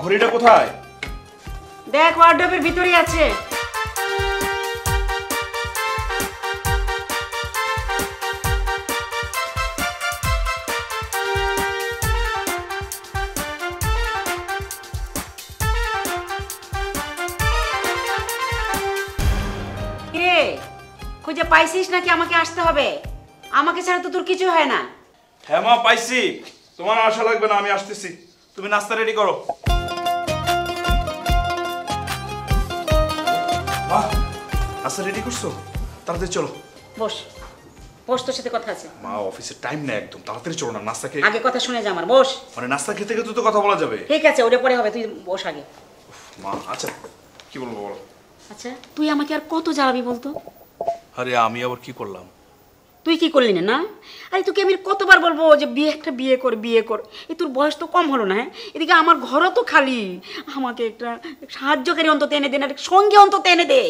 ঘড়িটা কোথায়? দেখ ওয়ার্ডরোবের ভিতরেই আছে। কিরে খুঁজে পাইছিস নাকি আমাকে আসতে হবে? আমাকে ছাড়া তো তোর কিছু হয় না। হ্যাঁ মা পাইছি, তোমার আশা লাগবে না, আমি আসতেছি। তুমি নাস্তা রেডি করো। মা নাস্তা রেডি করছো? তাড়াতাড়ি চলো। বস বস, তোর সাথে কথা আছে। মা অফিসের টাইম নেই একদম, তাড়াতাড়ি চলো না। নাস্তা খেয়ে আগে কথা শুনে যা আমার। বস। মানে নাস্তা খেতে খেতে তো কথা বলা যাবে। ঠিক আছে, ওটা পরে হবে, তুই বস আগে। মা আচ্ছা কি বলবো বলো। আচ্ছা তুই আমাকে আর কত জ্বালাবি বলতো? আরে আমি আবার কি করলাম? তুই কি করলি না? না আরে তোকে আমি কতবার বলবো যে একটা বিয়ে কর বিয়ে কর। এই তোর বয়স তো কম হলো না? হ্যাঁ, এদিকে আমার ঘরও তো খালি। আমাকে একটা সাহায্যকারী অন্তত এনে দে, না সঙ্গে অন্তত এনে দে।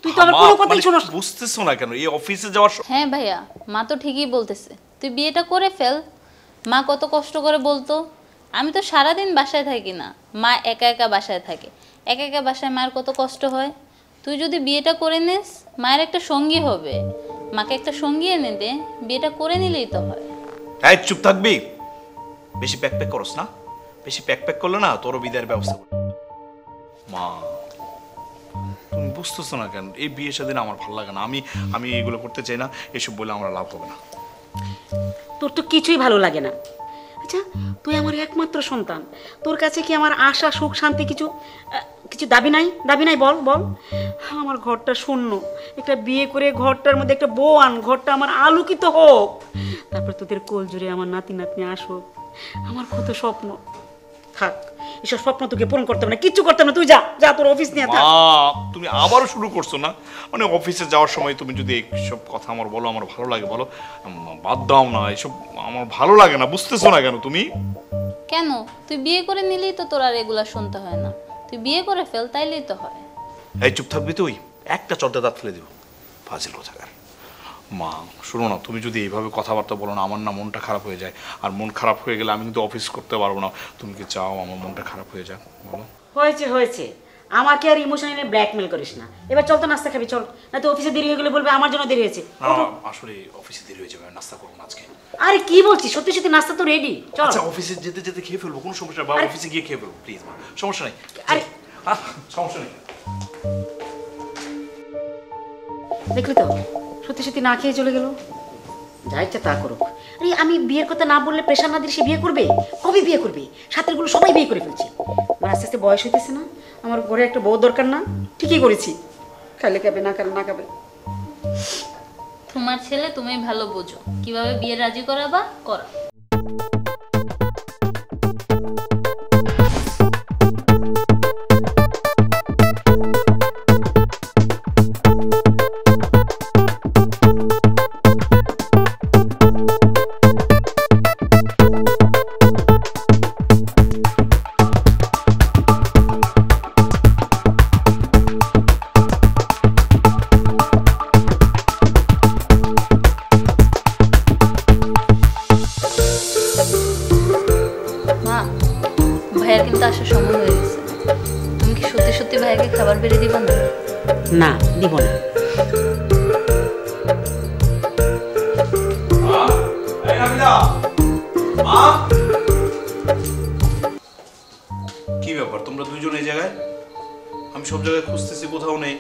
তুই তো আমার কোনো কথাই শোনস। বুঝতেছো না কেন? এই অফিসে যাওয়ার হ্যাঁ ভাইয়া, মা তো ঠিকই বলতেছে, তুই বিয়েটা করে ফেল। মা কত কষ্ট করে বলতো, আমি তো সারাদিন বাসায় থাকি না, মা একা একা বাসায় থাকে। একা একা বাসায় মায়ের কত কষ্ট হয়। তুই যদি বিয়েটা করে নিস, মায়ের একটা সঙ্গী হবে। মাকে একটা সঙ্গী এনে দে, বিয়েটা করে নিলেই তো হয়। এই চুপ থাকবি? বেশি প্যাক প্যাক করস না। বেশি প্যাক প্যাক করলে না তোরও বিদায়ের ব্যবস্থা করব। মা তুমি বুঝতেছো না কেন? এই বিয়ের সাথে আমার ভালো লাগে না। আমি এগুলো করতে চাই না। এসব বলে আমার লাভ হবে না। তোর তো কিছুই ভালো লাগে না। আচ্ছা তুই আমার একমাত্র সন্তান, তোর কাছে কি আমার আশা সুখ শান্তি কিছু কিছু দাবি নাই? দাবি নাই? বল বল। আমার ঘরটা শূন্য, একটা বিয়ে করে ঘরটার মধ্যে একটা বউ আন, ঘরটা আমার আলোকিত হোক, তারপর তোদের কোল জুড়ে আমার নাতি নাতনি আসুক। আমার কত স্বপ্ন। থাক, এসব স্বপ্ন তোকে পূরণ করতে হবে না, কিচ্ছু করতে হবে না। তুই যা যা, তোর অফিস নিয়ে থাক। তুমি আবারও শুরু করছো না? মানে অফিসে যাওয়ার সময় তুমি যদি এইসব কথা আমার বলো, আমার ভালো লাগে বলো, বাদ দাও না। এসব আমার ভালো লাগে না, বুঝতেছো না কেন তুমি? কেন? তুই বিয়ে করে নিলেই তো তোর আর এগুলা শুনতে হয় না। তুই বিয়ে করে ফেল, তাইলেই তো হয়। এই চুপ থাকবি তুই? একটা চর্দা দাঁত ফেলে দিব। ফাজিল কোথাকার। মা শোনো না, তুমি যদি এইভাবে কথাবার্তা বলো না, আমার না মনটা খারাপ হয়ে যায়। আর মন খারাপ হয়ে গেলে আমি কিন্তু অফিস করতে পারবো না। তুমি কি চাও আমার মনটা খারাপ হয়ে যাক? বলো। হয়েছে হয়েছে, আমাকে আর ইমোশনালি ব্ল্যাকমেল করিস না। এবার চল তো নাস্তা খাবি, চল। না তো অফিসে দেরি হয়ে গেলে বলবে আমার জন্য দেরি হয়েছে। আসলে অফিসে দেরি হয়ে যাবে, নাস্তা করবো না আজকে। আরে কি বলছিস? সত্যি সত্যি নাস্তা তো রেডি, চল। আচ্ছা অফিসে যেতে যেতে খেয়ে ফেলবো, কোনো সমস্যা? বা অফিসে গিয়ে খেয়ে ফেলবো প্লিজ মা, সমস্যা নেই। আরে সমস্যা নেই। দেখলি তো, সত্যি সত্যি না খেয়ে চলে গেল। যা ইচ্ছা তা করুক। আরে আমি বিয়ের কথা না বললে প্রেশার না দিলে সে বিয়ে করবে? কবে বিয়ে করবে? সাথের গুলো সবাই বিয়ে করে ফেলছে। আমার আস্তে আস্তে বয়স হইতেছে না, আমার ঘরে একটা বউ দরকার না? ঠিকই করেছি। খাইলে খাবে, না খালে না খাবে। তোমার ছেলে তুমি ভালো বোঝো, কিভাবে বিয়ে রাজি করাবা করা। ভাইয়ার কিন্তু আসার সময় হয়ে গেছে। তুমি কি সত্যি সত্যি ভাইয়াকে খাবার বেড়ে দিবা না? না, দিব না। কি ব্যাপার তোমরা দুইজন এই জায়গায়? আমি সব জায়গায় খুঁজতেছি, কোথাও নেই।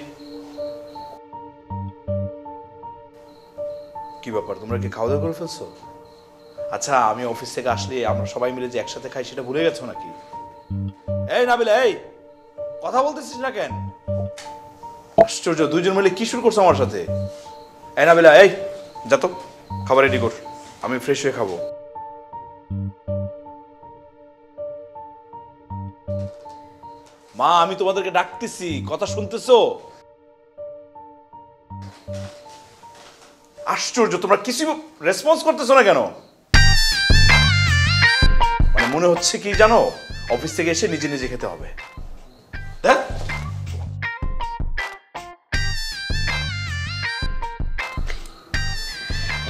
কি ব্যাপার, তোমরা কি খাওয়া দাওয়া করে ফেলছো? আচ্ছা আমি অফিস থেকে আসলে আমরা সবাই মিলে যে একসাথে খাই সেটা ভুলে গেছো নাকি? এই নাবিলা, এই কথা বলতেছিস না কেন? আশ্চর্য, দুইজন মিলে কি শুরু করছো আমার সাথে? এই নাবিলা, এই যা তো খাবার রেডি কর, আমি ফ্রেশ হয়ে খাবো। মা আমি তোমাদেরকে ডাকতেছি, কথা শুনতেছো? আশ্চর্য, তোমরা কিছু রেসপন্স করতেছো না কেন? মানে মনে হচ্ছে কি জানো, অফিস থেকে এসে নিজে নিজে খেতে হবে। দেখ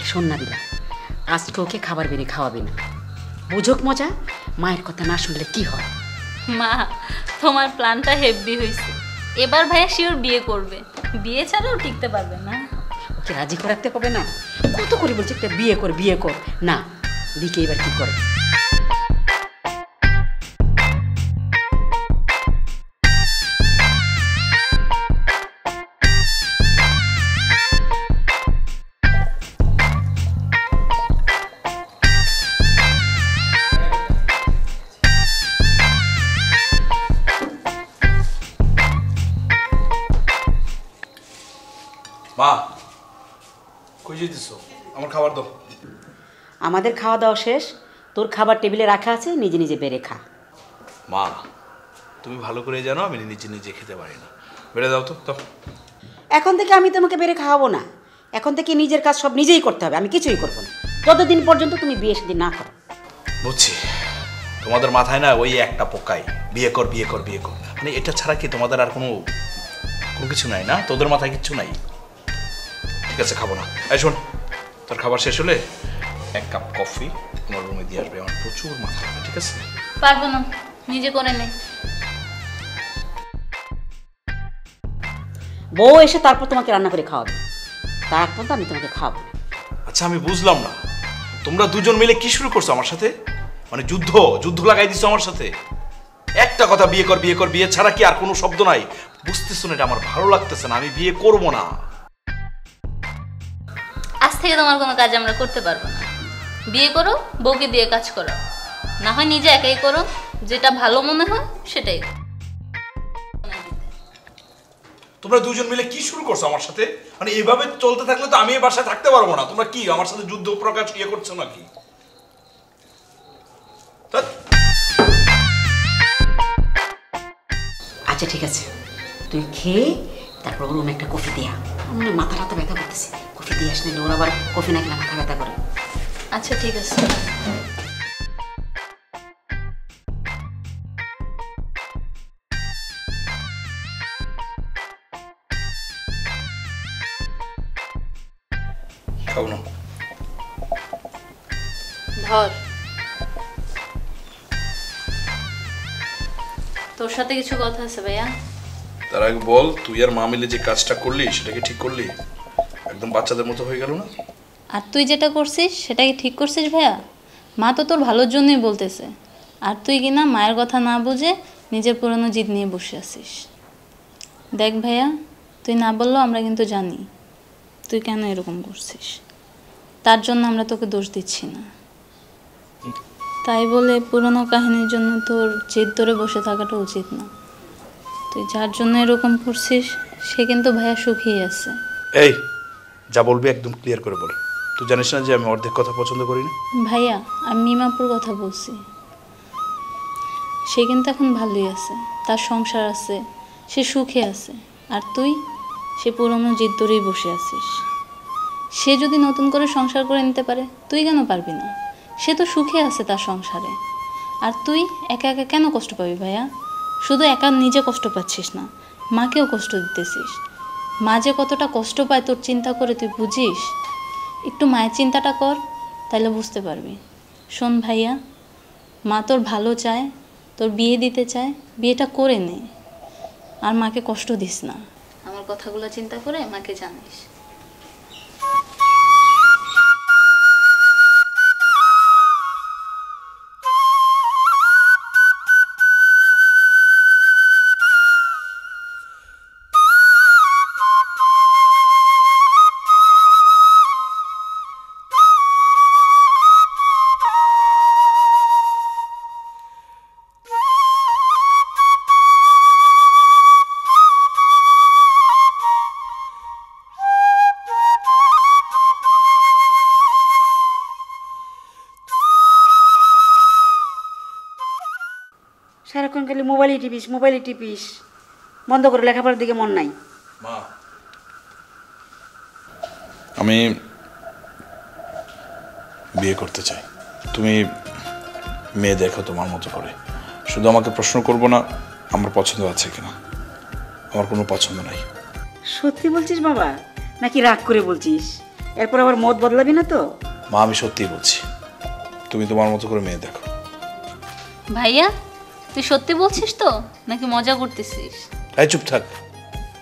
শোন না দিলা, আজকে ওকে খাবার বেড়ে খাওয়াবি না। বুঝুক মজা, মায়ের কথা না শুনলে কি হয়। মা, তোমার প্ল্যানটা হেভি হয়েছে। এবার ভাইয়া শিওর বিয়ে করবে, বিয়ে ছাড়াও টিকতে পারবে না। ওকে রাজি করাতে হবে না? কত করে বলছি একটা বিয়ে কর, বিয়ে কর, না। দিকে এবার কি করে? মা, কই যেতেছো? আমার খাবার দাও। আমাদের খাওয়া দাওয়া শেষ, তোর খাবার টেবিলে রাখা আছে, নিজে নিজে বেড়ে খা। মা, তুমি ভালো করে জানো আমি নিজে নিজে খেতে পারি না। বেড়ে দাও তো তো। এখন থেকে আমি তোমাকে বেড়ে খাওয়াবো না। এখন থেকে নিজের কাজ সব নিজেই করতে হবে, আমি কিছুই করবো না যতদিন পর্যন্ত তুমি বিয়ে শাদী না করো। বুঝছি, তোমাদের মাথায় না ওই একটা পোকাই, বিয়ে কর বিয়ে কর বিয়ে কর। মানে এটা ছাড়া কি তোমাদের আর কোনো কোনো কিছু নাই না? তোদের মাথায় কিচ্ছু নাই? ঠিক আছে, খাবো না। এই শোন, তোর খাবার শেষ হলে এক কাপ কফি আমার রুমে দিয়ে আসবে, আমার প্রচুর মাথা ব্যথা। ঠিক আছে? পারবো না, নিজে করে নে। বউ এসে তারপর তোমাকে রান্না করে খাওয়াবে, তার আগ পর্যন্ত আমি তোমাকে খাওয়াবো না। আচ্ছা, আমি বুঝলাম না, তোমরা দুজন মিলে কি শুরু করছো আমার সাথে? মানে যুদ্ধ যুদ্ধ লাগাই দিছো আমার সাথে। একটা কথা, বিয়ে কর বিয়ে কর, বিয়ে ছাড়া কি আর কোনো শব্দ নাই? বুঝতেছো না? এটা আমার ভালো লাগতেছে না, আমি বিয়ে করব না। আজ থেকে তোমার কোনো কাজ আমরা করতে পারবো না। বিয়ে করো, বউকে দিয়ে কাজ করো, না হয় নিজে একাই করো, যেটা ভালো মনে হয় সেটাই করো। তোমরা দুজন মিলে কি শুরু করছো আমার সাথে? মানে এইভাবে চলতে থাকলে তো আমি এই বাসায় থাকতে পারবো না। তোমরা কি আমার সাথে যুদ্ধ প্রকাশ ইয়ে করছো নাকি? ধ্যাৎ। আচ্ছা ঠিক আছে, তুই খেয়ে তারপর ওর রুমে একটা কফি দিয়া, আমার না মাথা টাথা ব্যথা করতেছে, কফি দিয়ে আসলে ওর আবার কফি না খেলে মাথা ব্যথা করে। আচ্ছা ঠিক আছে। খাও না। ধর, তোর সাথে কিছু কথা আছে ভাইয়া। তার আগে বল, তুই আর মা মিলে যে কাজটা করলি সেটা কি ঠিক করলি? একদম বাচ্চাদের মতো হয়ে গেল না? আর তুই যেটা করছিস সেটা কি ঠিক করছিস ভাইয়া? মা তো তোর ভালোর জন্যই বলতেছে, আর তুই কিনা মায়ের কথা না বুঝে নিজের পুরনো জিদ নিয়ে বসে আছিস। দেখ ভাইয়া, তুই না বললেও আমরা কিন্তু জানি তুই কেন এরকম করছিস। তার জন্য আমরা তোকে দোষ দিচ্ছি না। তাই বলে পুরনো কাহিনীর জন্য তোর জেদ ধরে বসে থাকাটা উচিত না। তুই যার জন্য এরকম করছিস সে কিন্তু ভাইয়া সুখী আছে। এই, যা বলবি একদম ক্লিয়ার করে বল। তুই জানিস না যে আমি অর্ধেক কথা পছন্দ করি না? ভাইয়া, আমি মিমাপুর কথা বলছি। সে কিন্তু এখন ভালোই আছে, তার সংসার আছে, সে সুখে আছে। আর তুই সে পুরনো জিদ ধরেই বসে আছিস। সে যদি নতুন করে সংসার করে নিতে পারে, তুই কেন পারবি না? সে তো সুখে আছে তার সংসারে। আর তুই একা একা কেন কষ্ট পাবি ভাইয়া? শুধু একা নিজে কষ্ট পাচ্ছিস না, মাকেও কষ্ট দিতেছিস। মা যে কতটা কষ্ট পায় তোর চিন্তা করে তুই বুঝিস? একটু মায়ের চিন্তাটা কর, তাহলে বুঝতে পারবি। শোন ভাইয়া, মা তোর ভালো চায়, তোর বিয়ে দিতে চায়, বিয়েটা করে নে। আর মাকে কষ্ট দিস না। আমার কথাগুলো চিন্তা করে মাকে জানিস। সারাক্ষণ খালি মোবাইলই টিপিস, মোবাইলই টিপিস, বন্ধ করে, লেখাপড়ার দিকে মন নাই। মা, আমি বিয়ে করতে চাই। তুমি মেয়ে দেখো তোমার মতো করে। শুধু আমাকে প্রশ্ন করবো না আমার পছন্দ আছে কিনা। আমার কোনো পছন্দ নাই। সত্যি বলছিস বাবা, নাকি রাগ করে বলছিস? এরপর আবার মত বদলাবি না তো? মা, আমি সত্যিই বলছি, তুমি তোমার মতো করে মেয়ে দেখো। ভাইয়া, তুই সত্যি বলছিস তো নাকি মজা করতেছিস? এই চুপ থাক,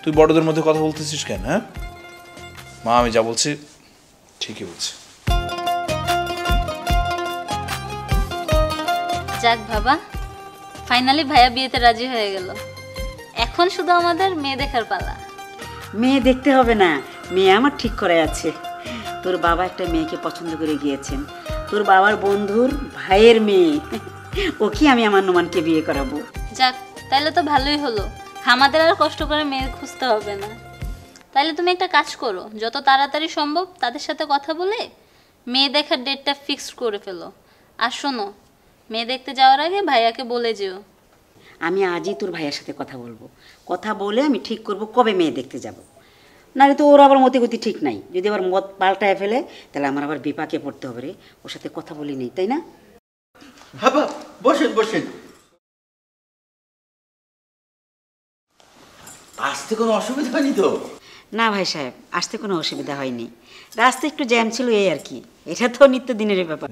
তুই বড়দের মধ্যে কথা বলতেছিস কেন? হ্যাঁ মা, আমি যা বলছি ঠিকই বলছি। যাক বাবা, ফাইনালি ভাইয়া বিয়েতে রাজি হয়ে গেল। এখন শুধু আমাদের মেয়ে দেখার পালা। মেয়ে দেখতে হবে না, মেয়ে আমার ঠিক করে আছে। তোর বাবা একটা মেয়েকে পছন্দ করে গিয়েছেন, তোর বাবার বন্ধুর ভাইয়ের মেয়ে। ও কি আমি আমার নোমানকে বিয়ে করাবো? যাক, তাহলে তো ভালোই হলো, আমাদের আর কষ্ট করে মেয়ে খুঁজতে হবে না। তাহলে তুমি একটা কাজ করো, যত তাড়াতাড়ি সম্ভব তাদের সাথে কথা বলে মেয়ে দেখার ডেটটা ফিক্সড করে ফেলো। আর শোনো, মেয়ে দেখতে যাওয়ার আগে ভাইয়াকে বলে যেও। আমি আজই তোর ভাইয়ের সাথে কথা বলবো, কথা বলে আমি ঠিক করব কবে মেয়ে দেখতে যাব। নাহলে তো ওর আবার মতে গতি ঠিক নাই, যদি আবার মত পাল্টায় ফেলে তাহলে আমার আবার বিপাকে পড়তে হবে রে। ওর সাথে কথা বলি নেই, তাই না? বাবা বসেন বসেন। আসতে কোনো অসুবিধা হয়নি তো? না ভাই সাহেব, আসতে কোনো অসুবিধা হয়নি, রাস্তা একটু জ্যাম ছিল এই আর কি। এটা তো নিত্যদিনের ব্যাপার।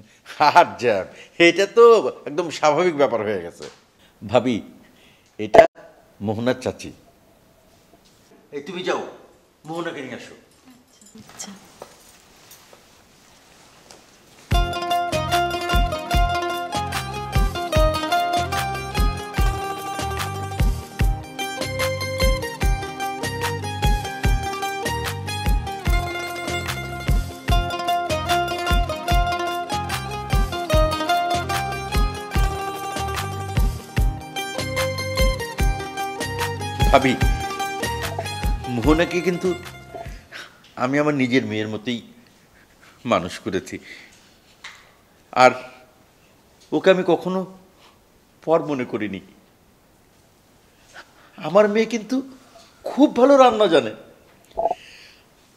আর জ্যাম, এটা তো একদম স্বাভাবিক ব্যাপার হয়ে গেছে। ভাবি, এটা মোহনার চাচি। এই তুমি যাও, মোহনাকে নিয়ে আসো। আচ্ছা। ভাবি, মোহনাকে কিন্তু আমি আমার নিজের মেয়ের মতোই মানুষ করেছি। আর ওকে আমি কখনো পর মনে করিনি। আমার মেয়ে কিন্তু খুব ভালো রান্না জানে।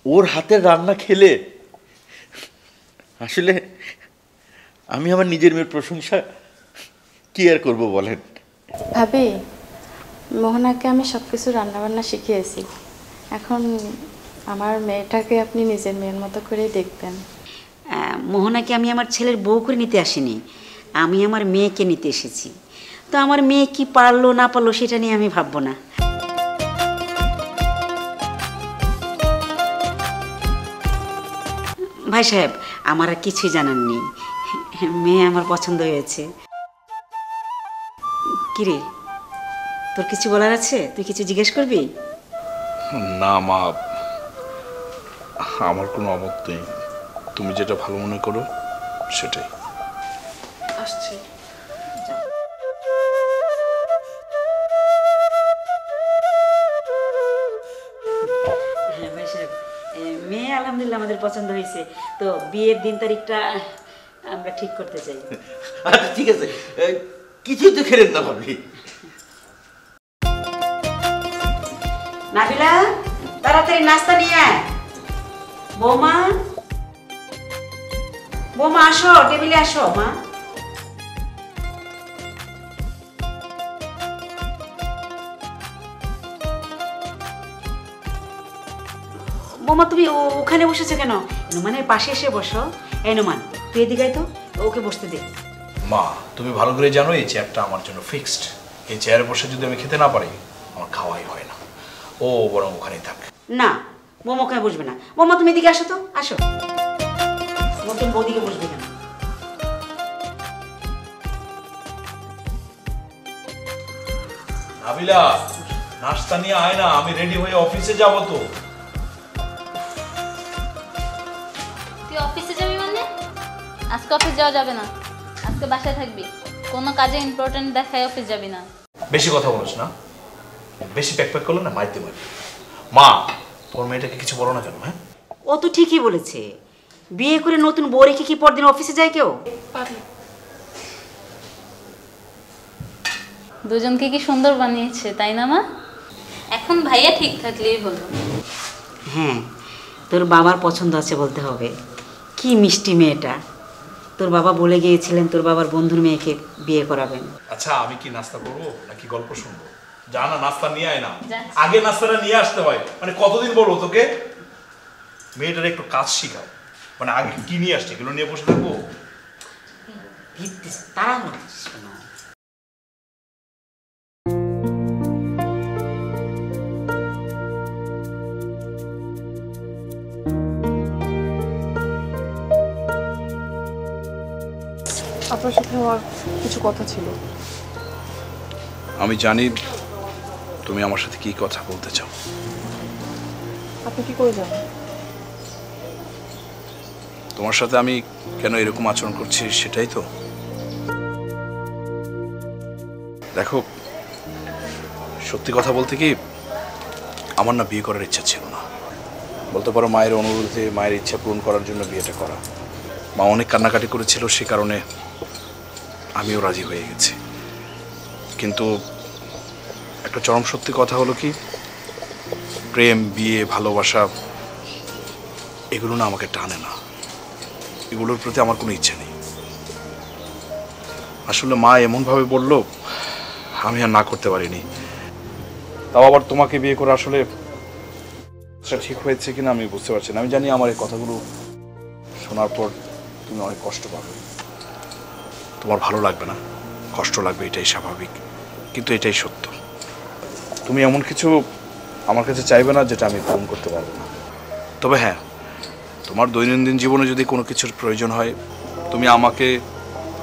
ওর হাতের রান্না খেলে আসলে আমি আমার নিজের মেয়ের প্রশংসা কি আর করবো বলেন? ভাবি, মোহনাকে আমি সব কিছু রান্নাবান্না শিখিয়েছি। এখন আমার মেয়েটাকে আপনি নিজের মেয়ের মতো করেই দেখবেন। মোহনাকে আমি আমার ছেলের বউ করে নিতে আসিনি, আমি আমার মেয়েকে নিতে এসেছি। তো আমার মেয়ে কি পারলো না পারলো সেটা নিয়ে আমি ভাববো না। ভাই সাহেব, আমার আর কিছুই জানার নেই, মেয়ে আমার পছন্দ হয়েছে। কিরে, তোর কিছু বলার আছে? তুই কিছু জিজ্ঞেস করবি? না মা, আমার কোনো অমত নেই, তুমি যেটা ভালো মনে করো সেটাই। আসছি। হ্যাঁ ভাই সাহেব, মেয়ে আলহামদুলিল্লাহ আমাদের পছন্দ হয়েছে। তো বিয়ের দিন তারিখটা আমরা ঠিক করতে চাই। আচ্ছা ঠিক আছে, কিছুই তো খেলেন না ভাবি। নাবিলা, তাড়াতাড়ি নাস্তা নিয়ে আয়। বৌমা, বৌমা আসো, টেবিলে আসো মা। বৌমা তুমি ওখানে বসেছো কেন? নুমানের পাশে এসে বসো। এই নুমান, তুই এদিকে আয় তো, ওকে বসতে দে। মা, তুমি ভালো করে জানো এই চেয়ারটা আমার জন্য ফিক্সড। এই চেয়ারে বসে যদি আমি খেতে না পারি আমার খাওয়াই হয় না। ও বরং ওখানেই থাক। না, বৌমা ওখানে বসবে না। বৌমা তুমি এদিকে আসো তো, আসো। নতুন বৌদিকে বসবে কেন? নাবিলা, নাস্তা নিয়ে আয় না, আমি রেডি হয়ে অফিসে যাব তো। তুই অফিসে যাবি মানে? আজকে অফিস যাওয়া যাবে না, আজকে বাসায় থাকবি। কোনো কাজে ইম্পর্টেন্ট দেখায় অফিস যাবি না। বেশি কথা বলিস না, বেশি প্যাক প্যাক করলে না মাইতে পারি। মা, তোর মেয়েটাকে কিছু বলো না কেন? হ্যাঁ, ও তো ঠিকই বলেছে, বিয়ে করে নতুন বউ রেখে কি পরদিন অফিসে যায় কেউ? দুজনকে কি সুন্দর বানিয়েছে, তাই না মা? এখন ভাইয়া ঠিক থাকলেই হলো। হ্যাঁ, তোর বাবার পছন্দ আছে বলতে হবে। কি মিষ্টি মেয়েটা। তোর বাবা বলে গিয়েছিলেন তোর বাবার বন্ধুর মেয়েকে বিয়ে করাবেন। আচ্ছা আমি কি নাস্তা করবো নাকি গল্প শুনবো? যা না, নাস্তা নিয়ে আয় না। যাচ্ছি। আগে নাস্তাটা নিয়ে আসতে হয়। মানে কতদিন বলবো তোকে, মেয়েটার একটু কাজ শিখাও। মানে আগে কি নিয়ে আসছে এগুলো নিয়ে বসে থাকবো? তারা আপনার সাথে আমার কিছু কথা ছিল। আমি জানি তুমি আমার সাথে কি কথা বলতে চাও। আপনি কি করে জানেন? তোমার সাথে আমি কেন এরকম আচরণ করছি সেটাই তো। দেখো, সত্যি কথা বলতে কি, আমার না বিয়ে করার ইচ্ছা ছিল না। বলতে পারো মায়ের অনুরোধে, মায়ের ইচ্ছা পূরণ করার জন্য বিয়েটা করা। মা অনেক কান্নাকাটি করেছিল, সে কারণে আমিও রাজি হয়ে গেছি। কিন্তু একটা চরম সত্যি কথা হলো কি, প্রেম, বিয়ে, ভালোবাসা এগুলো না আমাকে টানে না। এগুলোর প্রতি আমার কোনো ইচ্ছে নেই। আসলে মা এমনভাবে বলল, আমি আর না করতে পারিনি। তাও আবার তোমাকে বিয়ে করে আসলে সেটা ঠিক হয়েছে কিনা আমি বুঝতে পারছি না। আমি জানি আমার এই কথাগুলো শোনার পর তুমি অনেক কষ্ট পাবে, তোমার ভালো লাগবে না, কষ্ট লাগবে, এটাই স্বাভাবিক। কিন্তু এটাই সত্য। তুমি এমন কিছু আমার কাছে চাইবে না যেটা আমি পূরণ করতে পারবো না। তবে হ্যাঁ, তোমার দৈনন্দিন জীবনে যদি কোনো কিছুর প্রয়োজন হয়, তুমি আমাকে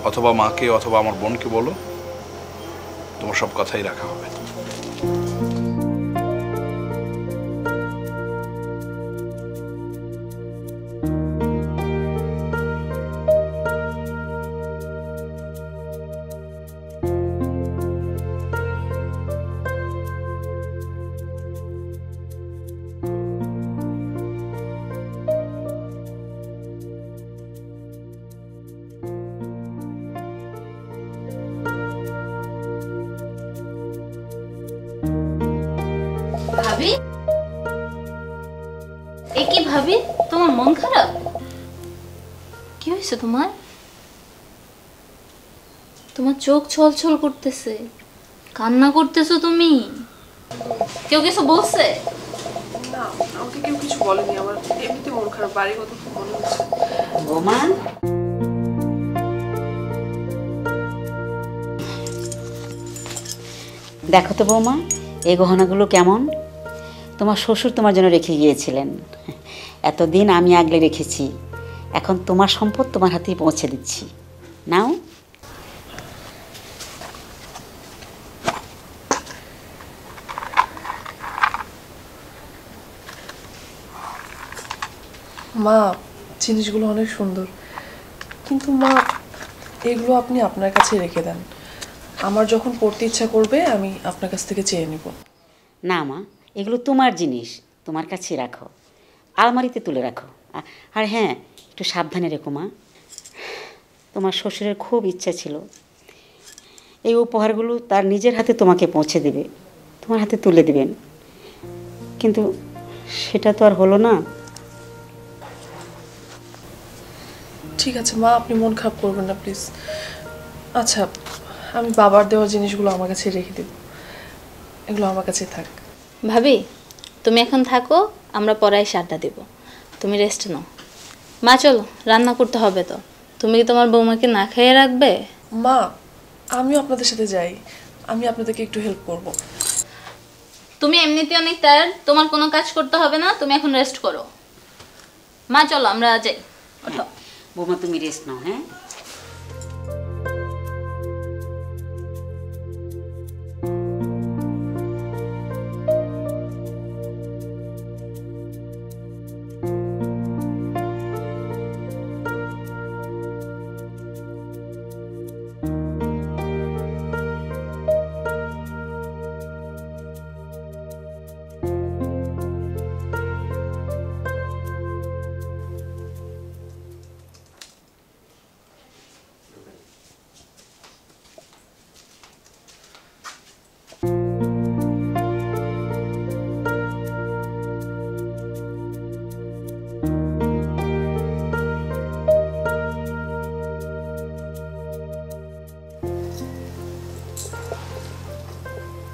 অথবা মাকে অথবা আমার বোনকে বলো, তোমার সব কথাই রাখা হবে। ভাবি, এ কি ভাবি, তোমার মন খারাপ? কি হয়েছে তোমার? তোমার চোখ ছলছল করতেছে, কান্না করতেছো তুমি। কেউ কিছু বলছে? না, আমাকে কেউ কিছু বলেনি। আমার এমনিতে মন খারাপ, বাড়ি কত মনে হচ্ছে। বৌমা, দেখো তো বৌমা, এই গহনাগুলো কেমন? তোমার শ্বশুর তোমার জন্য রেখে গিয়েছিলেন। এতদিন আমি আগলে রেখেছি, এখন তোমার সম্পদ তোমার হাতেই পৌঁছে দিচ্ছি। নাও। মা, জিনিসগুলো অনেক সুন্দর, কিন্তু মা এগুলো আপনি আপনার কাছে রেখে দেন। আমার যখন পড়তে ইচ্ছা করবে আমি আপনার কাছ থেকে চেয়ে নেব। না মা, এগুলো তোমার জিনিস, তোমার কাছে রাখো, আলমারিতে তুলে রাখো। আর হ্যাঁ, একটু সাবধানে রেখো মা। তোমার শ্বশুরের খুব ইচ্ছা ছিল এই উপহারগুলো তার নিজের হাতে তোমাকে পৌঁছে দেবে, তোমার হাতে তুলে দেবেন, কিন্তু সেটা তো আর হলো না। ঠিক আছে মা, আপনি মন খারাপ করবেন না প্লিজ। আচ্ছা, আমি বাবার দেওয়া জিনিসগুলো আমার কাছে রেখে দেব, এগুলো আমার কাছে থাক। ভাবি, তুমি এখন থাকো, আমরা পরে এসে আড্ডা দেব। তুমি রেস্ট নাও। মা চলো, রান্না করতে হবে তো। তুমি কি তোমার বৌমাকে না খাইয়ে রাখবে? মা, আমিও আপনাদের সাথে যাই, আমি আপনাদেরকে একটু হেল্প করব। তুমি এমনিতে অনেক টায়ার্ড, তোমার কোনো কাজ করতে হবে না, তুমি এখন রেস্ট করো। মা চলো, আমরা যাই। ওঠো। বৌমা, তুমি রেস্ট নাও। হ্যাঁ,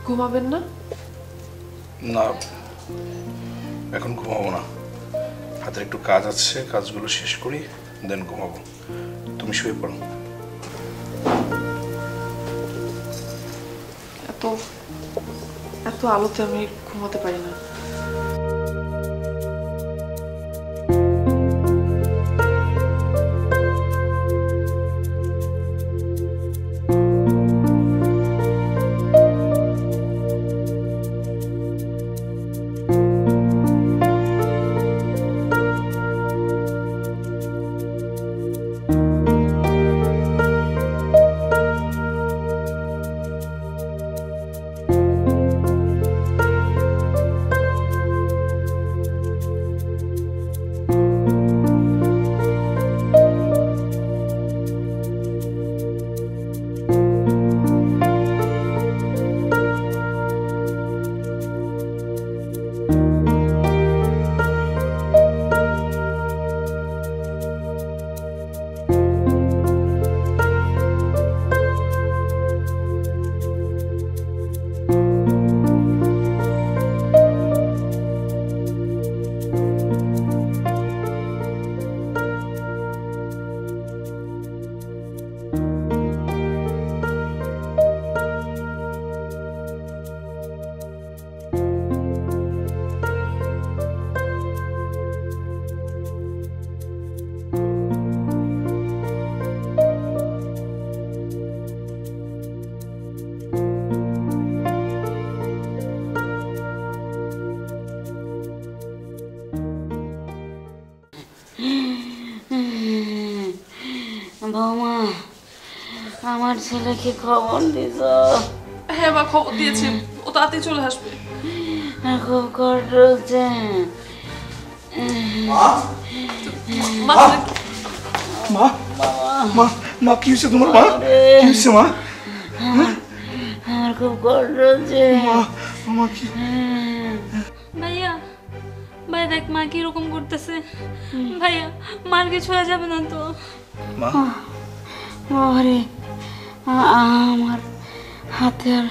ঘুমাবেন না? না, এখন ঘুমাবো না, হাতের একটু কাজ আছে, কাজগুলো শেষ করি, দেন ঘুমাবো। তুমি শুয়ে পড়ো। এত এত আলোতে আমি ঘুমাতে পারি না। বৌমা, আমার ছেলেকে খবর দিস। হ্যাঁ মা, খবর দিয়েছি, ও তাড়াতাড়ি চলে আসবে। খুব কষ্ট হচ্ছে। মা মা মা মা কি হয়েছে তোমার? মা কি হয়েছে? মা আমার খুব কষ্ট হচ্ছে। মা কি? ভাইয়া, ভাই দেখ মা কিরকম করতেছে। ভাইয়া, মার কিছু হয়ে যাবে না তো? মা আরে আমার হাতে আর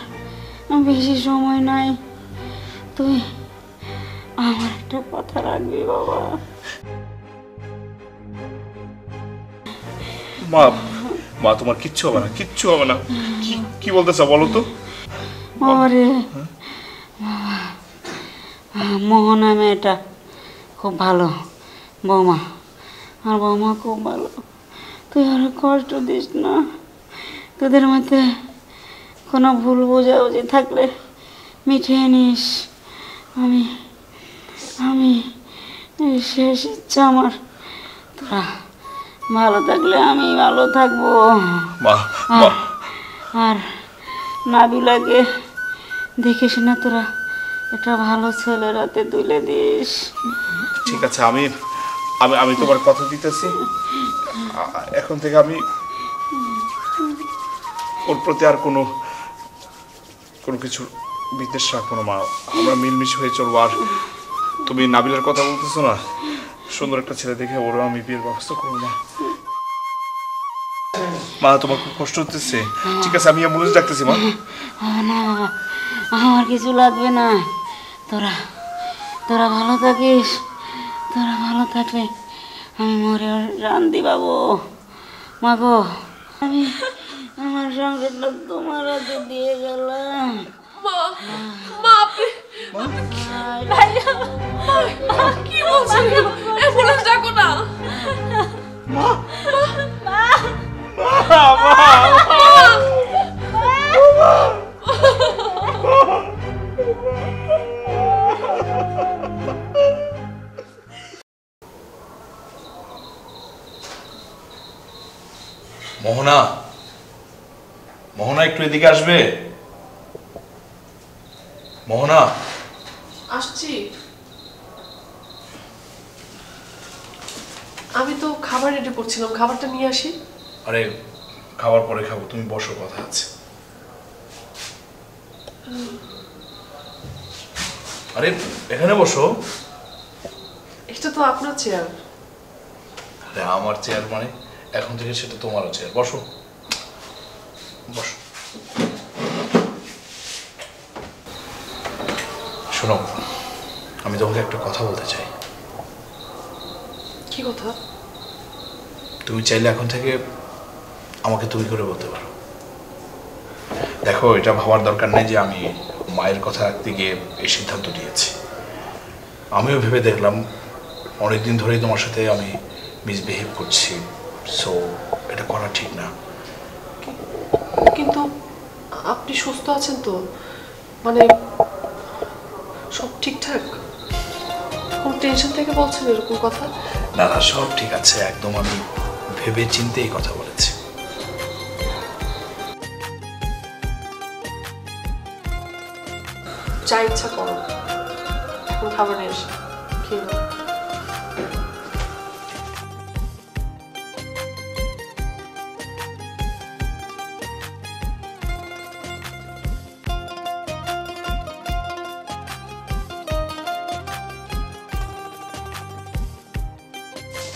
বেশি সময় নাই, তুই আমার একটা কথা রাখবি বাবা। মা মা তোমার কিচ্ছু হবে না, কিচ্ছু হবে না। কি বলতেছ বলো তো? আরে মোহনা মেয়েটা খুব ভালো বৌমা, আর বৌমা খুব ভালো। তুই আর কষ্ট দিস না। তোদের মধ্যে কোনো ভুল বোঝাবুঝি থাকলে মিটিয়ে নিস। আমি আমি শেষ ইচ্ছা আমার, তোরা ভালো থাকলে আমি ভালো থাকবো। মা আর নাবিলাকে দেখিস না, তোরা একটা ভালো ছেলের হাতে তুলে দিস। ঠিক আছে, আমি আমি আমি তোমার কথা দিতেছি। এখন থেকে আমি ওর প্রতি আর কোনো কিছু বিদ্বেষ রাখবো না। মা, আমরা মিলমিশ হয়ে চলবো। আর তুমি নাবিলার কথা বলতেছো না, সুন্দর একটা ছেলে দেখে ওরও আমি বিয়ের ব্যবস্থা করবো। মা তোমার খুব কষ্ট হতেছে? ঠিক আছে, আমি অ্যাম্বুলেন্স ডাকতেছি। মা না বাবা, আমার কিছু লাগবে না। তোরা তোরা ভালো থাকিস। তোরা ভালো থাকলে আমি মরে শান্তি পাবো। মাগো, আমি আমার সংসারটা তোমার হাতে দিয়ে গেলাম। মা আপনি কি বলছেন? অ্যাম্বুলেন্স ডাকো না। মোহনা, মোহনা একটু এদিকে আসবে? মোহনা। আসছি। আমি তো খাবার রেডি করছিলাম, খাবারটা নিয়ে আসি। আরে খাবার পরে খাবো, তুমি বসো, কথা আছে। আরে এখানে বসো। এটা তো আপনার চেয়ার। আরে আমার চেয়ার মানে এখন থেকে সেটা তোমারও চেয়ার। বসো বসো। শোনো, আমি তোমাকে একটা কথা বলতে চাই। কি কথা? তুমি চাইলে এখন থেকে আমাকে তুমি করে বলতে পারো। দেখো, এটা ভাবার দরকার নেই যে আমি মায়ের কথা রাখতে গিয়ে এই সিদ্ধান্ত নিয়েছি। আমিও ভেবে দেখলাম অনেকদিন ধরেই তোমার সাথে আমি মিসবিহেভ করছি, সো এটা করা ঠিক না। কিন্তু আপনি সুস্থ আছেন তো? মানে সব ঠিকঠাক? কোন টেনশন থেকে বলছেন এরকম কথা? না না, সব ঠিক আছে একদম। আমি ভেবে চিন্তে এই কথা বলেছি। যা ইচ্ছা করো, এখন খাবার নিয়ে এসে খেয়ে নাও।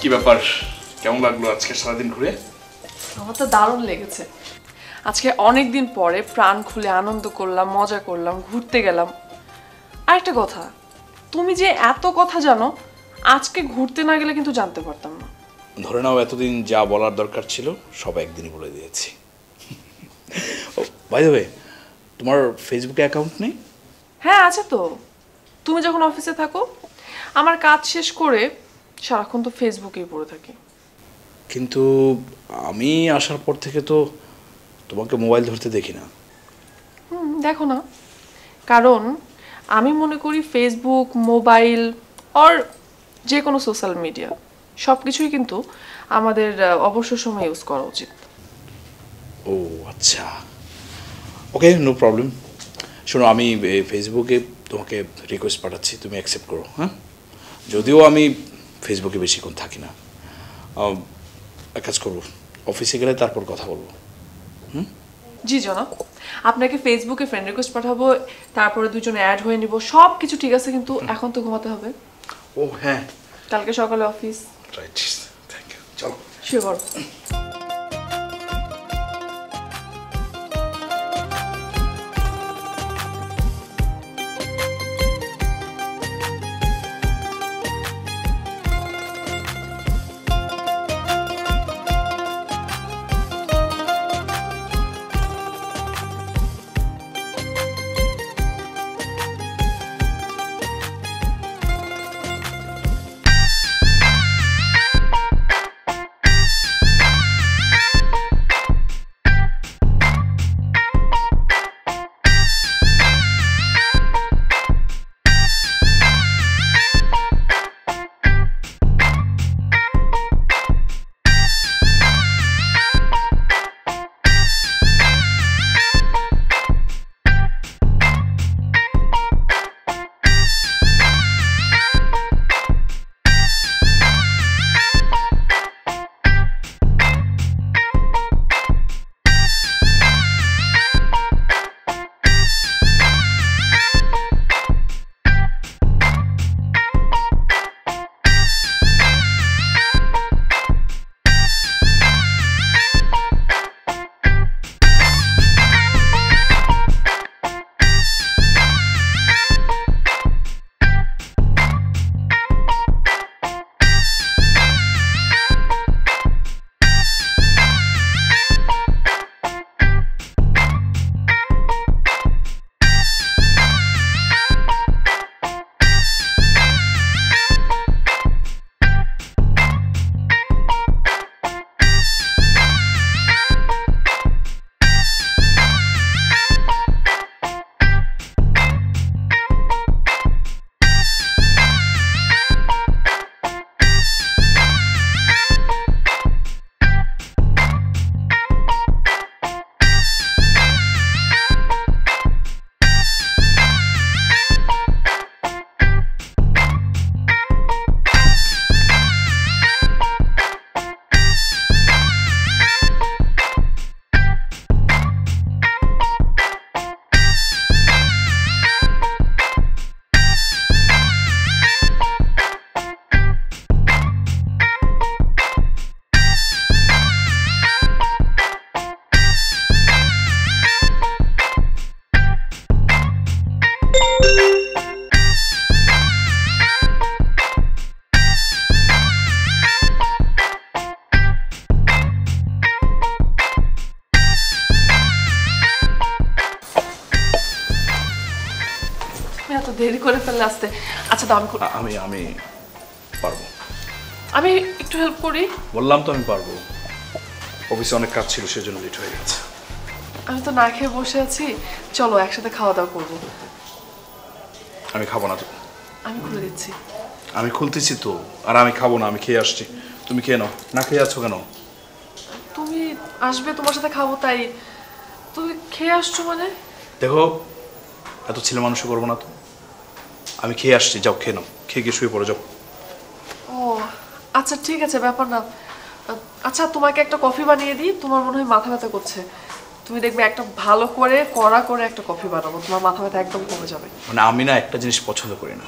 কি ব্যাপার, কেমন লাগলো আজকে সারাদিন ঘুরে? আমার তো দারুণ লেগেছে। আজকে অনেক দিন পরে প্রাণ খুলে আনন্দ করলাম, মজা করলাম, ঘুরতে গেলাম। আরেকটা কথা, তুমি যে এত কথা জানো, আজকে ঘুরতে না গেলে কিন্তু জানতে পারতাম না। ধরে নাও এতদিন যা বলার দরকার ছিল সব একদিনই বলে দিয়েছি। বাই দ্য ওয়ে, তোমার ফেসবুকে অ্যাকাউন্ট নেই? হ্যাঁ আছে তো। তুমি যখন অফিসে থাকো, আমার কাজ শেষ করে সারাক্ষণ তো ফেসবুকেই পড়ে থাকি। কিন্তু আমি আসার পর থেকে তো তোমাকে মোবাইল ধরতে দেখি না। দেখো না, কারণ আমি মনে করি ফেসবুক, মোবাইল আর যে কোনো সোশ্যাল মিডিয়া সব কিছুই কিন্তু আমাদের অবসর সময় ইউজ করা উচিত। ও আচ্ছা, ওকে, নো প্রবলেম। শোনো, আমি ফেসবুকে তোমাকে রিকোয়েস্ট পাঠাচ্ছি, তুমি অ্যাকসেপ্ট করো। হ্যাঁ, যদিও আমি ফেসবুকে বেশিক্ষণ থাকি না, এক কাজ করবো, অফিসে গেলে তারপর কথা বলবো। জি জনাব, আপনাকে ফেসবুকে ফ্রেন্ড রিকোয়েস্ট পাঠাবো, তারপরে দুজনে অ্যাড হয়ে নিব, সব কিছু ঠিক আছে, কিন্তু এখন তো ঘুমাতে হবে। ও হ্যাঁ, কালকে সকালে অফিস। রাইট, থ্যাংক ইউ, চলো। শুয়ে পড়ো। এত দেরি করে ফেললে আসতে। আচ্ছা দাও, আমি আমি পারবো। আমি একটু হেল্প করি। বললাম তো আমি পারবো, অফিসে অনেক কাজ ছিল সেজন্য লেট হয়ে গেছে। আমি তো না খেয়ে বসে আছি, চলো একসাথে খাওয়া দাওয়া করবো। আমি খাবো না তো। আমি খুলে দিচ্ছি। আমি খুলতেছি তো, আর আমি খাবো না, আমি খেয়ে আসছি। তুমি খেয়ে নাও। না খেয়ে আছো কেন? তুমি আসবে, তোমার সাথে খাবো তাই। তুমি খেয়ে আসছো মানে? দেখো, এত ছেলে মানুষ করবো না তো, আমি খেয়ে আসছি, যাও খেয়ে নাও, খেয়ে গিয়ে শুয়ে পড়ে যাও। ও আচ্ছা ঠিক আছে, ব্যাপার না। আচ্ছা তোমাকে একটা কফি বানিয়ে দিই, তোমার মনে হয় মাথা ব্যথা করছে, তুমি দেখবে একটা ভালো করে কড়া করে একটা কফি বানাবো, তোমার মাথা ব্যথা একদম কমে যাবে। মানে আমি না একটা জিনিস পছন্দ করি না,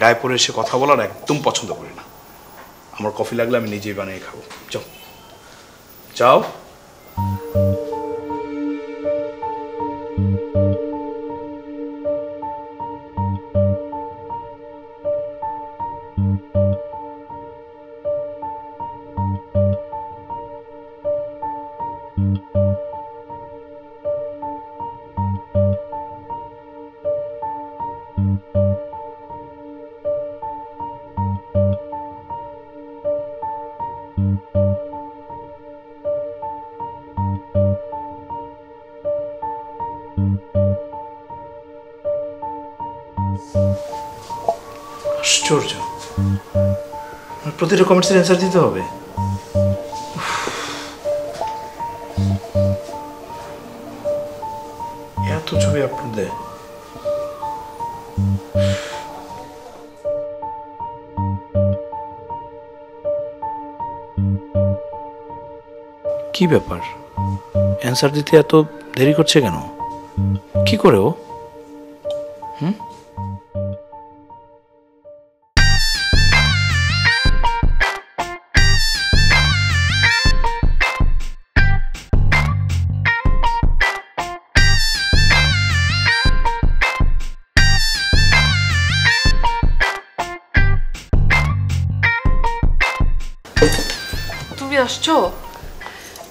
গায়ে পড়ে এসে কথা বলার একদম পছন্দ করি না। আমার কফি লাগলে আমি নিজেই বানিয়ে খাবো। যাও যাও। আশ্চর্য, প্রতিটা কমেন্টসের অ্যান্সার দিতে হবে? এত ছবি আপলোড দেয়। কি ব্যাপার, অ্যান্সার দিতে এত দেরি করছে কেন? কি করে ও? তুমি আসছো?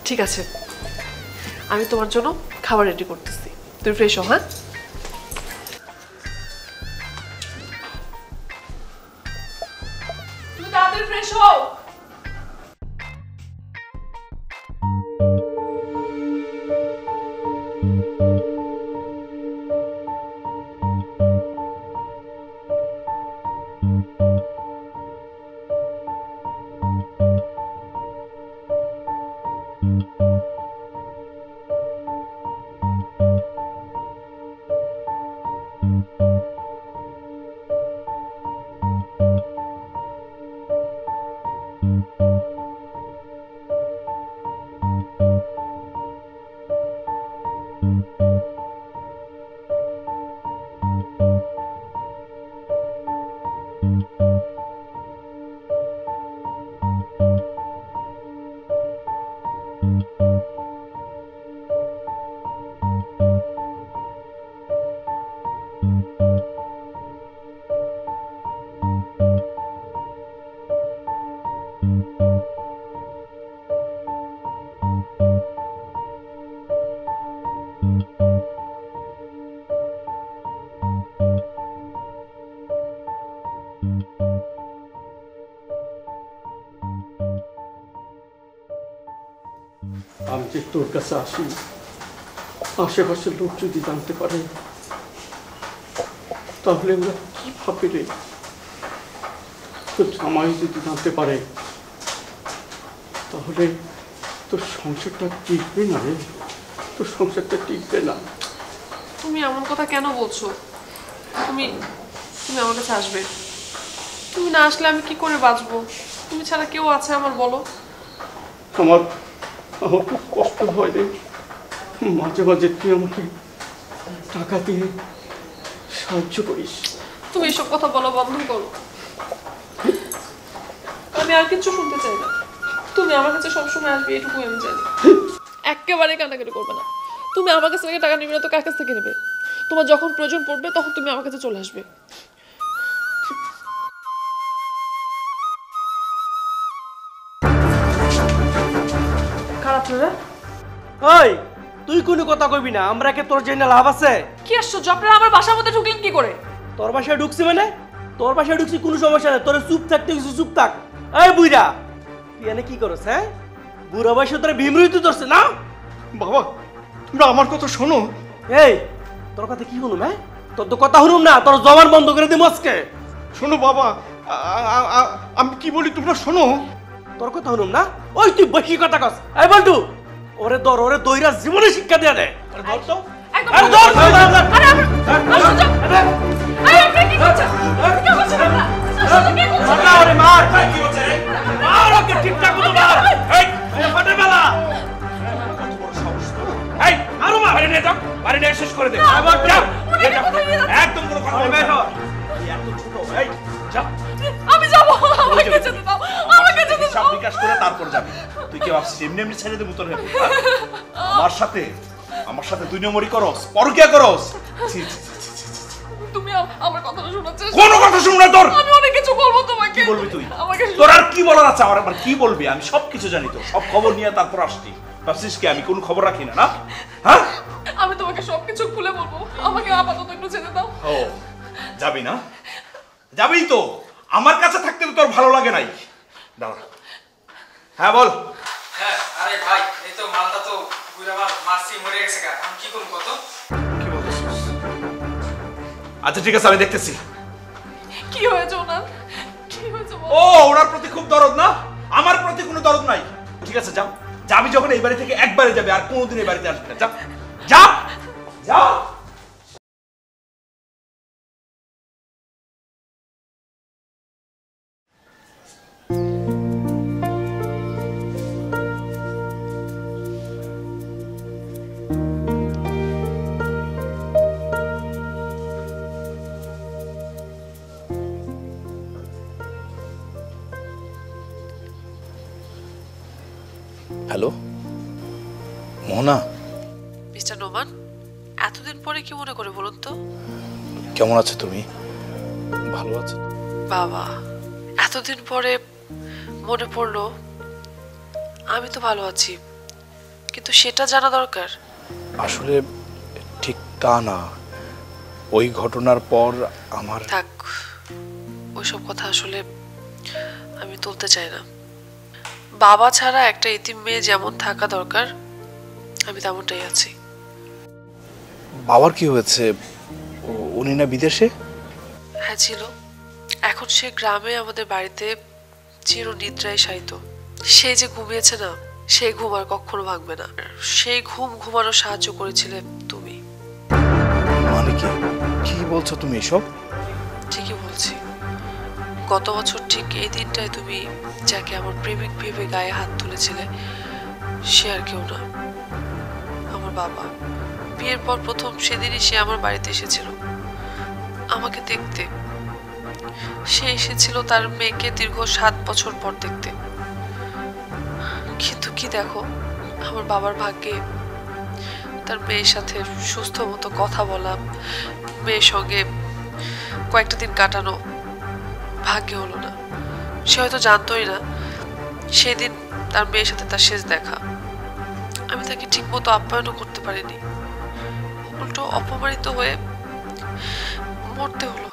ঠিক আছে, আমি তোমার জন্য খাবার রেডি করতেছি, তুমি ফ্রেশ হও। হ্যাঁ, তুমি তাড়াতাড়ি ফ্রেশ হও। আমি যে তোর কাছে আসি, আশেপাশের লোক যদি জানতে পারে তাহলে ওরা কি ভাবে রে? তোর জামাই যদি জানতে পারে তাহলে তোর সংসারটা টিকবে না রে, তোর সংসারটা টিকবে না। তুমি এমন কথা কেন বলছো? তুমি তুমি আমার কাছে আসবে। তুমি না আসলে আমি কি করে বাঁচবো? তুমি ছাড়া কেউ আছে আমার, বলো? আমার আমার খুব কষ্ট হয় রে, মাঝে মাঝে তুই আমাকে টাকা দিয়ে সাহায্য করিস। তুমি এসব কথা বলা বন্ধ করো, আমি আর কিছু শুনতে চাই না। তুমি আমার কাছে সবসময় আসবে, এটুকু আমি জানি। একেবারে কান্নাকাটি করবে না। তুমি আমার কাছ থেকে টাকা নেবে না তো কার কাছ থেকে নেবে? তোমার যখন প্রয়োজন পড়বে তখন তুমি আমার কাছে চলে আসবে। খারাপ না? ওই তুই কোনো কথা কইবি না, আমরা কে তোর জন্য লাভ আছে? কি আশ্চর্য, আপনারা আমার বাসার মধ্যে ঢুকলেন কি করে? তোর বাসায় ঢুকছি মানে? তোর বাসায় ঢুকছি কোনো সমস্যা নেই, তোর চুপ থাকতে কিছু চুপ থাক। এই বুইরা, তুই এনে কি করছ? হ্যাঁ, বুড়া বয়সে তোর বিমৃত্যু ধরছে না? বাবা তোমরা আমার কথা শোনো। এই তোর কথা কি শুনুম? হ্যাঁ, তোর তো কথা শুনুম না, তোর জবান বন্ধ করে দিম আজকে। শোনো বাবা, আমি কি বলি তোমরা শোনো। তোর কথা শুনুম না? ওই তুই বেশি কথা কস। এই বলটু, ওরে ধর, ওরে দইরা জীবনে শিক্ষা দেয়া দে। আরে ধর তো, একদম আরে ধর, আরে আশ্চর্য, আরে আপনি কি করছেন? কি করছেন আপনারা? আশ্চর্য, কি করছেন? মার ওরে মার। কি হচ্ছে রে? মার ওকে ঠিকঠাক মতো মার। এই ফাটে মেলা। এই আরো বাড়ি নিয়ে যাও, বাড়ি নিয়ে শেষ করে দে। আবার যাও। একদম কোনো কথা বলবে না। এত ছোট, এই যা। আমি যাব, আমাকে যেতে দাও, আমাকে যেতে দাও। সব বিকাশ করে তারপর যাবি। তুই কি ভাবছিস এমনি এমনি ছেড়ে দেবো তোর? আমার সাথে দুই নম্বরই করস, পরকিয়া করস। ছি, ছি, ছি, ছি, ছি। তুমি আমার কথাটা শোনার চেষ্টা কোনো কথা শুন না তোর। আমি অনেক কিছু বলবো তোমাকে। কি বলবি তুই? আমাকে তোর আর কি বলার আছে? আমার কি বলবি? আমি সব কিছু জানি, তো সব খবর নিয়ে তারপর আসছি। ভাবছিস কি আমি কোনো খবর রাখি না? না, হ্যাঁ, আমি তোমাকে সবকিছু খুলে বলবো, আমাকে আপাতত একটু যেতে দাও। ও যাবি না? যাবি তো? আমার কাছে থাকতে তো তোর ভালো লাগে নাই। দাঁড়া, হ্যাঁ বল। হ্যাঁ, আরে ভাই এই তো মালটা তো বুড়া মাল মারছি, মরে গেছে গা। আমি কি করব কত? কি বলছিস? আচ্ছা ঠিক আছে, আমি দেখতেছি। কি হয়েছে ওনার? কি হয়েছে? ও ওনার প্রতি খুব দরদ দরদ নাই। ঠিক আছে যাও, যাবি যখন এই বাড়ি থেকে একবারে যাবে, আর কোনোদিন এই বাড়িতে আসবে না। যা যা যা। হ্যালো মোহনা। মিস্টার নোমান, এতদিন পরে কি মনে করে বলুন তো? কেমন আছো তুমি? ভালো আছো? বাবা, এতদিন পরে মনে পড়লো। আমি তো ভালো আছি, কিন্তু সেটা জানা দরকার। আসলে ঠিক তা না, ওই ঘটনার পর আমার থাক, ওইসব কথা আসলে আমি তুলতে চাই না। বাবা ছাড়া একটা এতিম মেয়ে যেমন থাকা দরকার, আমি তেমনটাই আছি। বাবার কি হয়েছে? উনি না বিদেশে? হ্যাঁ ছিল, এখন সে গ্রামে আমাদের বাড়িতে চিরনিদ্রায় শায়িত। সে যে ঘুমিয়েছে না, সেই ঘুম আর কখনো ভাঙবে না। সেই ঘুম ঘুমানো সাহায্য করেছিলে তুমি। মানে কি বলছো তুমি এসব? ঠিকই বলছি। গত বছর ঠিক এই দিনটায় তুমি যাকে আমার প্রেমিক ভেবে গায়ে হাত তুলেছিলে, সে আর কেউ না, আমার বাবা। বিয়ের পর প্রথম সেদিনই সে আমার বাড়িতে এসেছিল আমাকে দেখতে। সে এসেছিল তার মেয়েকে দীর্ঘ 7 বছর পর দেখতে। কিন্তু কি দেখো, আমার বাবার ভাগ্যে তার মেয়ের সাথে সুস্থ মতো কথা বলা, মেয়ের সঙ্গে কয়েকটা দিন কাটানো ভাগ্যে হলো না। সে হয়তো জানতোই না সেদিন তার মেয়ের সাথে তার শেষ দেখা। আমি তাকে ঠিক মতো আপ্যায়নও করতে পারিনি, উল্টো অপমানিত হয়ে মরতে হলো।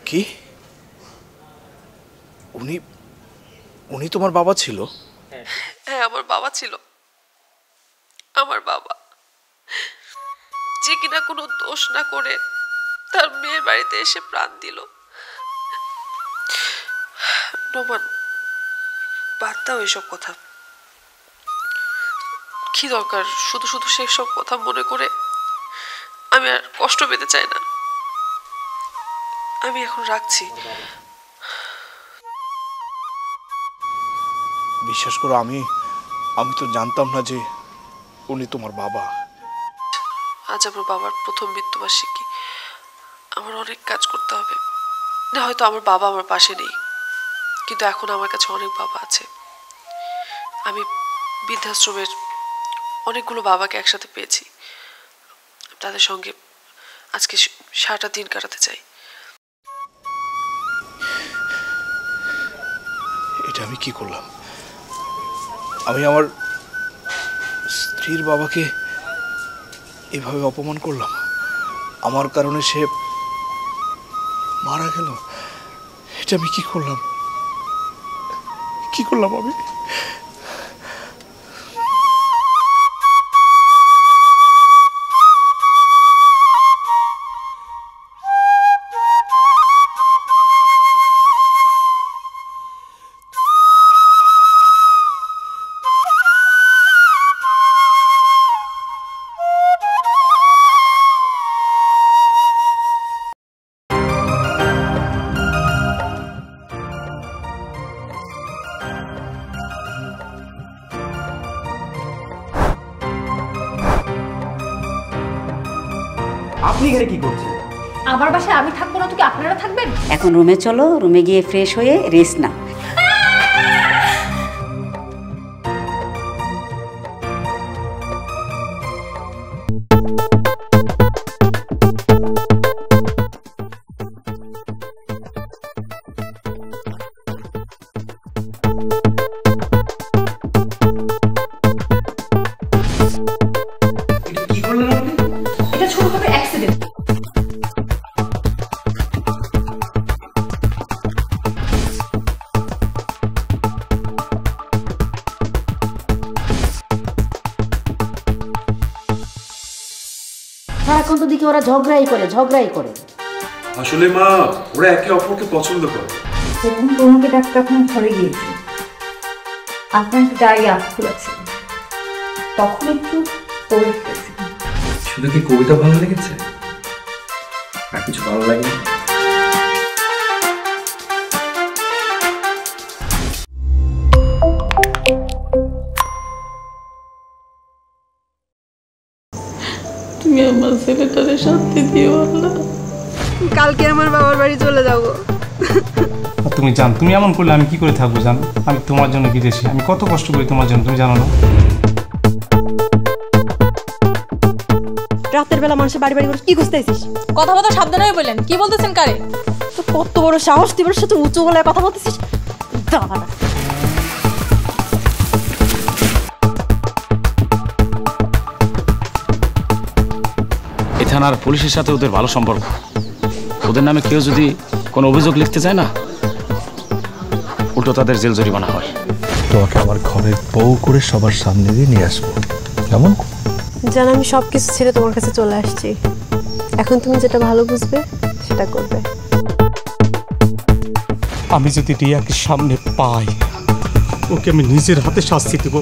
কি? উনি তোমার বাবা ছিল? হ্যাঁ, আমার বাবা ছিল। আমার বাবা, যে কিনা কোনো দোষ না করে তার মেয়ের বাড়িতে এসে প্রাণ দিল। নোমান, বাদ দাও এসব কথা। কি দরকার শুধু শুধু সেসব কথা মনে করে? আমি আর কষ্ট পেতে চাই না। আমি এখন রাখছি। বিশ্বাস করো, আমি তো জানতাম না যে উনি তোমার বাবা। আজ আমার বাবার প্রথম মৃত্যুবার্ষিকী। আমার অনেক কাজ করতে হবে। না, হয়তো আমার বাবা আমার পাশে নেই, কিন্তু এখন আমার কাছে অনেক বাবা আছে। আমি বৃদ্ধাশ্রমের অনেকগুলো বাবাকে একসাথে পেয়েছি। তাদের সঙ্গে আজকে সারাটা দিন কাটাতে চাই। এটা আমি কি করলাম? আমি আমার স্ত্রীর বাবাকে এভাবে অপমান করলাম। আমার কারণে সে মারা গেল। এটা আমি কি করলাম আমি? আপনি এখানে কি করছেন? আমার বাসায় আমি থাকবো না তো কি আপনারা থাকবেন? এখন রুমে চলো, রুমে গিয়ে ফ্রেশ হয়ে রেস্ট নাও। কি করলেন আপনি? এটা ছোটখাটো অ্যাক্সিডেন্ট। এখন তো দেখি ওরা ঝগড়াই করে। আসলে মা, ওরা একে অপরকে পছন্দ করে। সেদিন তোমাকে ডাক্তার ঘরে গিয়েছি। আপনার একটু গায়ে আপ খুলেছে, তখন একটু পড়ে ফেলেছি। শুধু কি কবিতা ভালো লেগেছে, আর কিছু ভালো লাগেনি? তুমি আমার ছেলেটারে শান্তি দিও আল্লাহ। কালকে আমার বাবার বাড়ি চলে যাবো। তুমি জান, তুমি এমন করলে আমি কি করে থাকবো জান? আমি তোমার জন্য বিদেশি, আমি কত কষ্ট করি তোমার জন্য, তুমি জানো না? রাতের বেলা মানুষের বাড়ি বাড়ি করে কি খুঁজতেছিস? কথা বলতে সাবধানে বললেন, কি বলতেছেন কারে? তো কত বড় সাহস, তুই ওর সাথে উঁচু গলায় কথা বলতেছিস? দাঁড়া, এই থানার পুলিশের সাথে ওদের ভালো সম্পর্ক। ওদের নামে কেউ যদি কোনো অভিযোগ লিখতে চায় না, উল্টো তাদের জেল জরিমানা হয়। তোমাকে আমার ঘরের বউ করে সবার সামনে দিয়ে নিয়ে আসবো, কেমন? জান, আমি সব কিছু ছেড়ে তোমার কাছে চলে আসছি। এখন তুমি যেটা ভালো বুঝবে সেটা করবে। আমি যদি রিয়াকে সামনে পাই, ওকে আমি নিজের হাতে শাস্তি দেবো।